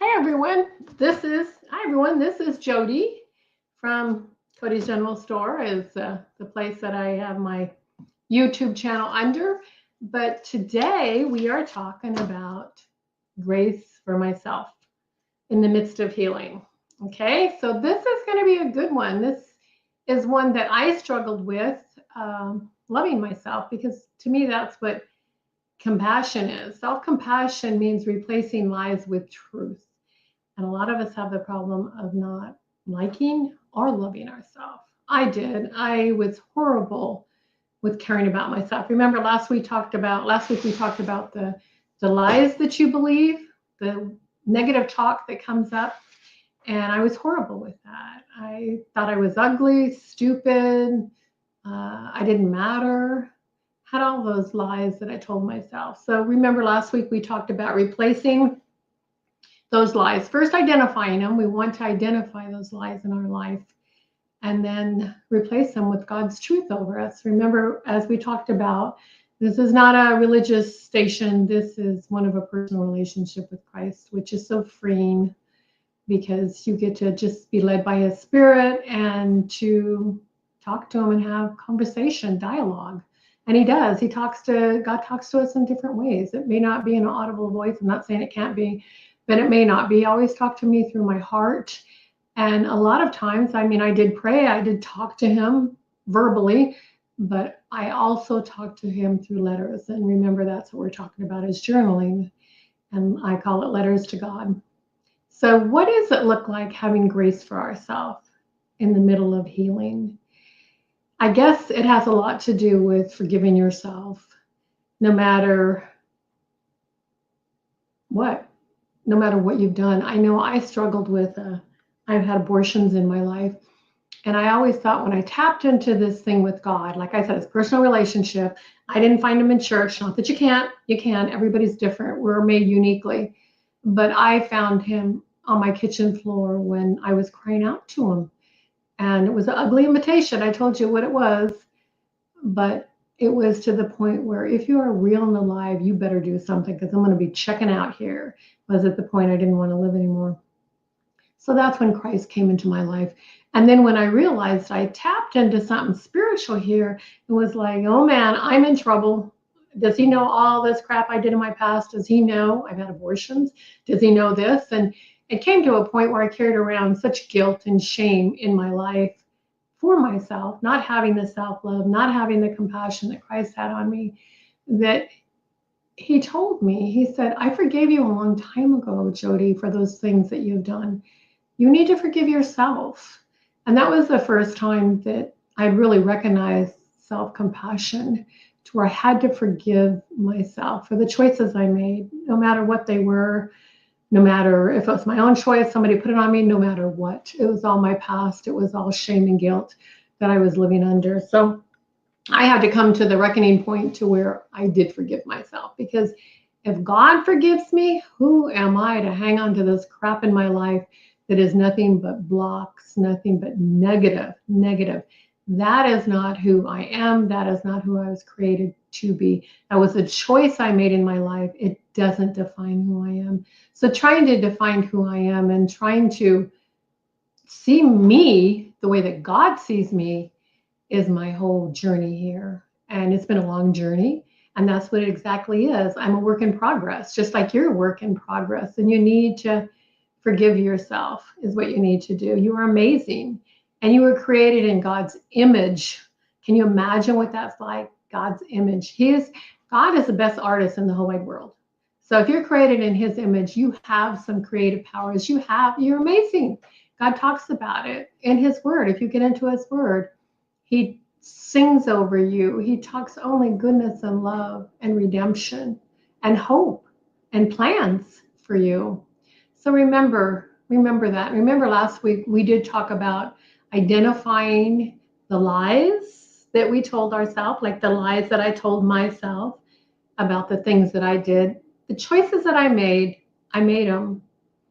Hi everyone. This is Jody from Cody's General Store. Is the place that I have my YouTube channel under. But today we are talking about grace for myself in the midst of healing. Okay, so this is going to be a good one. This is one that I struggled with, loving myself, because to me that's what compassion is. Self-compassion means replacing lies with truth. And a lot of us have the problem of not liking or loving ourselves. I did. I was horrible with caring about myself. Remember last week we talked about the lies that you believe, the negative talk that comes up, and I was horrible with that. I thought I was ugly, stupid, I didn't matter, had all those lies that I told myself. So remember last week we talked about replacing those lies. First, identifying them. We want to identify those lies in our life and then replace them with God's truth over us. Remember, as we talked about, this is not a religious station. This is one of a personal relationship with Christ, which is so freeing because you get to just be led by His Spirit and to talk to Him and have conversation, dialogue. And He does. God talks to us in different ways. It may not be an audible voice. I'm not saying it can't be, but it may not be. Always talk to me through my heart. And a lot of times, I did pray, I did talk to Him verbally, but I also talked to Him through letters. And remember, that's what we're talking about is journaling. And I call it letters to God. So what does it look like having grace for ourselves in the middle of healing? I guess it has a lot to do with forgiving yourself, no matter what you've done. I know I struggled with, I've had abortions in my life. And I always thought when I tapped into this thing with God, like I said, it's a personal relationship. I didn't find Him in church. Not that you can. Everybody's different. We're made uniquely. But I found Him on my kitchen floor when I was crying out to Him. And it was an ugly invitation. I told you what it was. But it was to the point where if you are real and alive, you better do something because I'm going to be checking out here. Was at the point I didn't want to live anymore. So that's when Christ came into my life. And then when I realized I tapped into something spiritual here, it was like, oh man, I'm in trouble. Does He know all this crap I did in my past? Does He know I've had abortions? Does He know this? And it came to a point where I carried around such guilt and shame in my life for myself, not having the self-love, not having the compassion that Christ had on me, that He told me, He said, I forgave you a long time ago, Jody, for those things that you've done. You need to forgive yourself. And that was the first time that I really recognized self-compassion, to where I had to forgive myself for the choices I made, no matter what they were, no matter if it was my own choice, somebody put it on me, no matter what. It was all my past. It was all shame and guilt that I was living under. So I had to come to the reckoning point to where I did forgive myself, because if God forgives me, who am I to hang on to this crap in my life that is nothing but blocks, nothing but negative. That is not who I am. That is not who I was created to be. That was a choice I made in my life. It doesn't define who I am. So trying to define who I am and trying to see me the way that God sees me is my whole journey here. And it's been a long journey. And that's what it exactly is. I'm a work in progress, just like you're a work in progress. And you need to forgive yourself is what you need to do. You are amazing. And you were created in God's image. Can you imagine what that's like? God's image. God is the best artist in the whole wide world. So if you're created in His image, you have some creative powers. You're amazing. God talks about it in His word. If you get into His word, He sings over you. He talks only goodness and love and redemption and hope and plans for you. So remember that. Remember last week we did talk about identifying the lies that we told ourselves, like the lies that I told myself about the things that I did. The choices that I made them,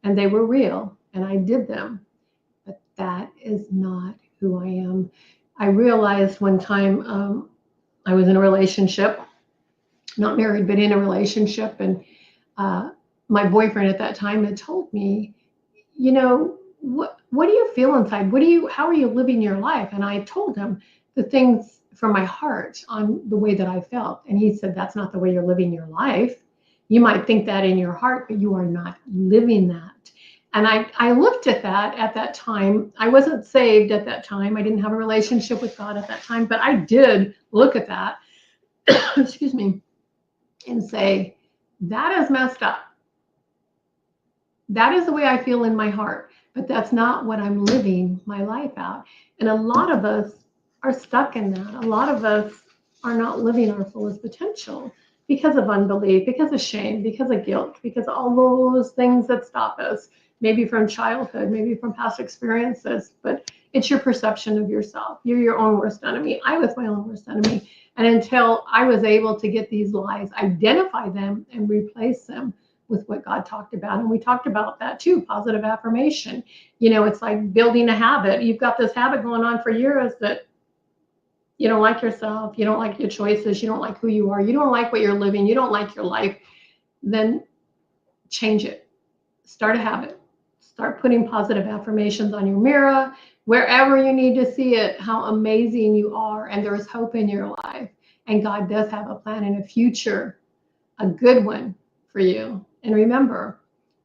and they were real, and I did them. But that is not who I am. I realized one time I was in a relationship, not married, but in a relationship, and my boyfriend at that time had told me, you know, what do you feel inside? How are you living your life? And I told him the things from my heart on the way that I felt. And he said, that's not the way you're living your life. You might think that in your heart, but you are not living that. And I looked at that at that time. I wasn't saved at that time. I didn't have a relationship with God at that time, but I did look at that, excuse me, and say, that is messed up. That is the way I feel in my heart, but that's not what I'm living my life out. And a lot of us are stuck in that. A lot of us are not living our fullest potential because of unbelief, because of shame, because of guilt, because of all those things that stop us, maybe from childhood, maybe from past experiences, but it's your perception of yourself. You're your own worst enemy. I was my own worst enemy. And until I was able to get these lies, identify them, and replace them with what God talked about. And we talked about that too, positive affirmation. You know, it's like building a habit. You've got this habit going on for years that you don't like yourself, you don't like your choices, you don't like who you are, you don't like what you're living, you don't like your life. Then change it. Start a habit. Start putting positive affirmations on your mirror, wherever you need to see it, how amazing you are, and there's hope in your life. And God does have a plan and a future, a good one for you. And remember,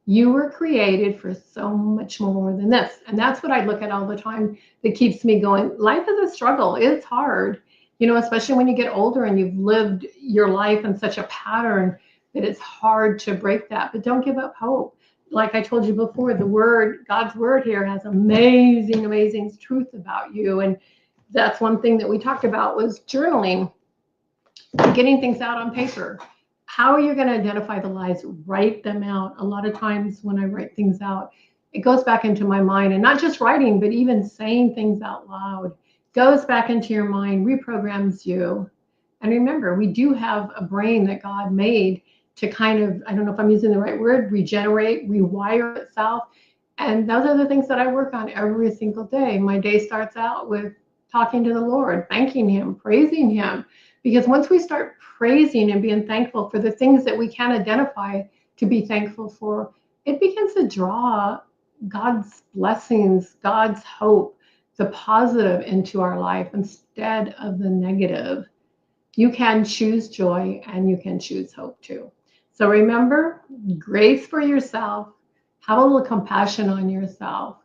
you were created for so much more than this. And that's what I look at all the time that keeps me going. Life is a struggle. It's hard, you know, especially when you get older and you've lived your life in such a pattern that it's hard to break that. But don't give up hope. Like I told you before, the word, God's word here has amazing, amazing truth about you. And that's one thing that we talked about was journaling, getting things out on paper. How are you going to identify the lies? Write them out. A lot of times when I write things out, it goes back into my mind, and not just writing, but even saying things out loud goes back into your mind, reprograms you. And remember, we do have a brain that God made to kind of, I don't know if I'm using the right word, regenerate, rewire itself. And those are the things that I work on every single day. My day starts out with talking to the Lord, thanking him, praising him. Because once we start praising and being thankful for the things that we can identify to be thankful for, it begins to draw God's blessings, God's hope, the positive into our life instead of the negative. You can choose joy and you can choose hope too. So remember, grace for yourself, have a little compassion on yourself.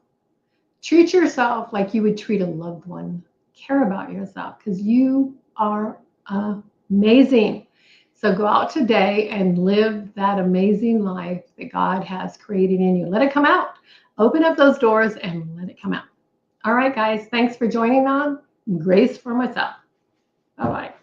Treat yourself like you would treat a loved one. Care about yourself because you are amazing. So go out today and live that amazing life that God has created in you. Let it come out. Open up those doors and let it come out. All right, guys, thanks for joining on. Grace for myself. Bye-bye.